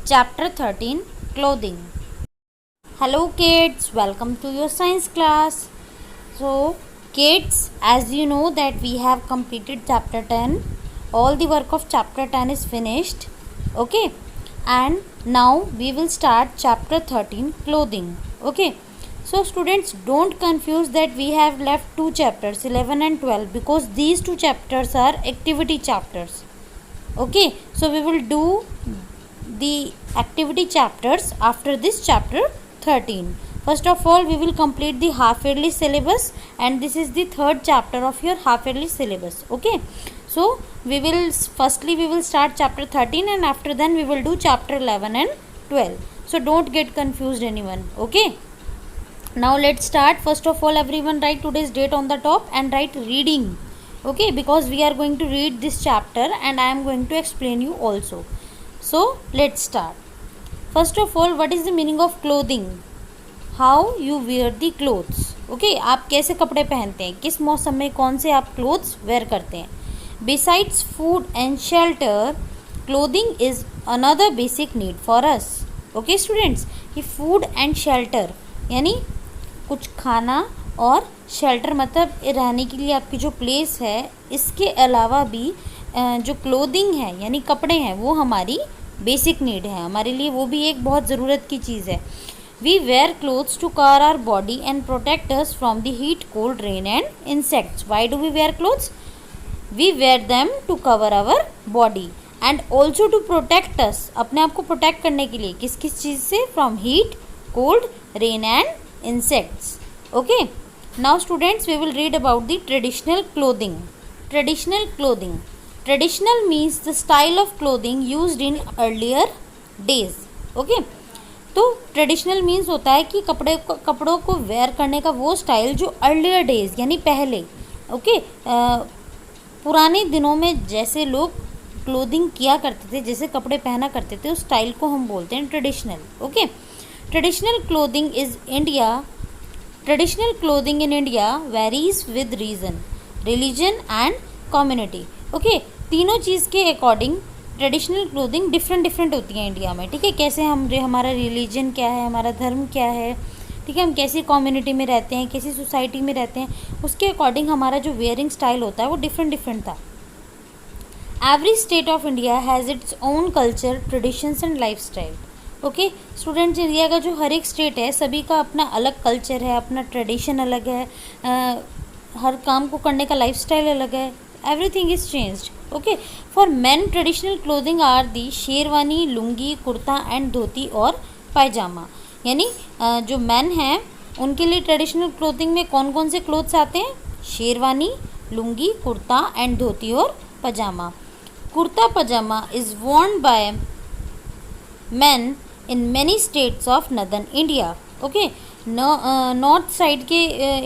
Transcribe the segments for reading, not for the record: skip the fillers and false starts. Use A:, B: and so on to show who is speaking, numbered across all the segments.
A: Chapter 13 Clothing. Hello kids, welcome to your science class. So kids, as you know that we have completed chapter 10. All the work of chapter 10 is finished. Okay. And now we will start chapter 13 Clothing. Okay. So students, don't confuse that we have left two chapters 11 and 12 because these two chapters are activity chapters. Okay. So we will do the activity chapters after this chapter 13. First of all, we will complete the half yearly syllabus, and this is the third chapter of your half yearly syllabus. Okay, so we will start chapter 13, and after then we will do chapter 11 and 12. So don't get confused anyone. Okay, now let's start. First of all, everyone write today's date on the top and write reading. Okay, because we are going to read this chapter and I am going to explain you also. So let's start. First of all, what is the meaning of clothing? How you wear the clothes. Okay, आप कैसे कपड़े पहनते हैं, किस मौसम में कौन से आप क्लोथ्स वेयर करते हैं. Besides food and shelter, clothing is another basic need for us. Okay students, ये food and shelter यानी कुछ खाना और शेल्टर मतलब रहने के लिए आपकी जो प्लेस है, इसके अलावा भी जो क्लोथिंग है यानी कपड़े हैं वो हमारी बेसिक नीड है, हमारे लिए वो भी एक बहुत ज़रूरत की चीज़ है. We wear clothes to cover our body and protect us from the heat, cold, rain and insects. Why do we wear clothes? We wear them to cover our body and also to protect us, अपने आप को protect करने के लिए किस किस चीज़ से? From heat, cold, rain and insects. Okay, now students, we will read about the traditional clothing. Traditional clothing. Traditional means the style of clothing used in earlier days. Okay, तो ट्रेडिशनल मीन्स होता है कि कपड़ों को where करने का वो style जो अर्लियर डेज यानी पहले. ओके, पुराने दिनों में जैसे लोग क्लोथिंग किया करते थे, जैसे कपड़े पहना करते थे, उस स्टाइल को हम बोलते हैं traditional. Okay, traditional clothing is India. Traditional clothing in India varies with region, religion and community. Okay, तीनों चीज़ के अकॉर्डिंग ट्रेडिशनल क्लोथिंग डिफरेंट होती है इंडिया में. ठीक है, कैसे हमारा रिलीजन क्या है, हमारा धर्म क्या है, ठीक है, हम कैसी कम्युनिटी में रहते हैं, कैसी सोसाइटी में रहते हैं, उसके अकॉर्डिंग हमारा जो वेयरिंग स्टाइल होता है वो डिफरेंट था. Every state of India has its own culture, traditions and life style. Okay students, India का जो हर एक स्टेट है सभी का अपना अलग कल्चर है, अपना ट्रेडिशन अलग है, हर काम को करने का लाइफस्टाइल अलग है. Everything is changed. Okay, for men traditional clothing are the sherwani, lungi, kurta and dhoti और पायजामा. यानी जो मेन हैं उनके लिए ट्रेडिशनल क्लोथिंग में कौन कौन से क्लोथ्स आते हैं? शेरवानी, लुंगी, कुर्ता एंड धोती और pyjama. Kurta pyjama is worn by men in many states of northern India. Okay, north side के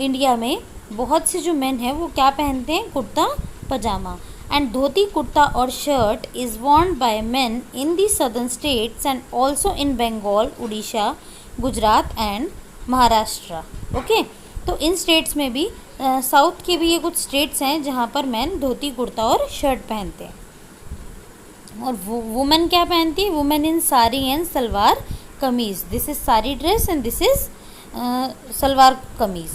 A: इंडिया में बहुत से जो मेन हैं वो क्या पहनते हैं? कुर्ता पजामा. एंड धोती, कुर्ता और shirt is worn by men in the southern states and also in Bengal, Orissa, Gujarat and Maharashtra. Okay, तो इन स्टेट्स में भी साउथ के भी ये कुछ स्टेट्स हैं जहाँ पर मेन धोती, कुर्ता और शर्ट पहनते हैं. और वुमेन क्या पहनती है? Women in sari and salwar kameez. This is sari dress and this is salwar kameez.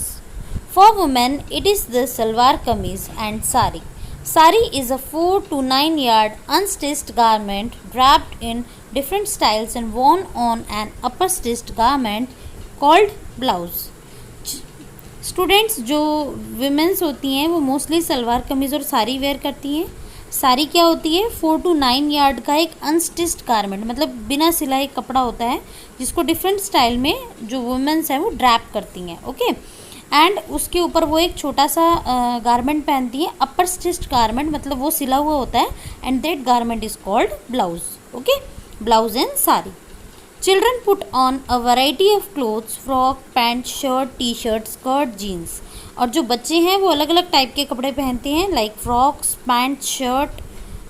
A: For women it is the salwar kameez and sari. Sari is a 4 to 9 yard unstitched garment wrapped in different styles and worn on an upper stitched garment called blouse. Students, जो women's होती हैं वो mostly salwar kameez और sari where करती हैं. साड़ी क्या होती है? 4 to 9 yard का एक अनस्टिच्ड गारमेंट, मतलब बिना सिलाई कपड़ा होता है जिसको डिफरेंट स्टाइल में जो वुमेन्स हैं वो ड्रैप करती हैं. ओके, एंड उसके ऊपर वो एक छोटा सा गारमेंट पहनती है, अपर स्टिच्ड गारमेंट, मतलब वो सिला हुआ होता है, and that garment is called blouse. Okay, blouse and sari. Children put on a variety of clothes, frock, pant, shirt, T shirt, skirt, jeans. और जो बच्चे हैं वो अलग अलग टाइप के कपड़े पहनते हैं, like frocks, pant, shirt,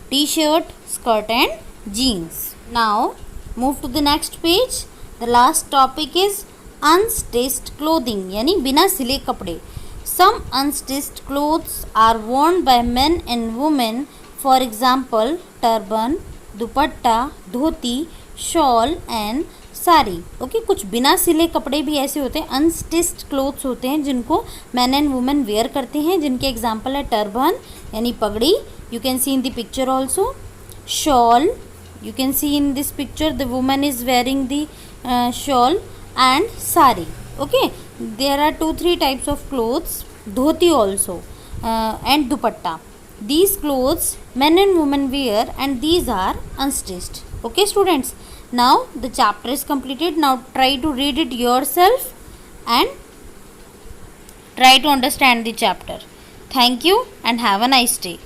A: T shirt, skirt and jeans. Now move to the next page. The last topic is unstitched clothing यानी बिना सिले कपड़े. Some unstitched clothes are worn by men and women. For example turban, dupatta, dhoti, shawl and sari. ओके, कुछ बिना सिले कपड़े भी ऐसे होते हैं, अनस्टिच्ड क्लोथ्स होते हैं जिनको मैन एंड वुमेन वेयर करते हैं, जिनके एग्जाम्पल है टर्बन यानी पगड़ी. You can see in the picture also. Shawl, you can see in this picture the woman is wearing the shawl, and sari. Okay, there are 2-3 types of clothes. Dhoti also and dupatta. These clothes men and women wear, and these are unstitched. Okay students, now the chapter is completed. Now try to read it yourself and try to understand the chapter. Thank you and have a nice day.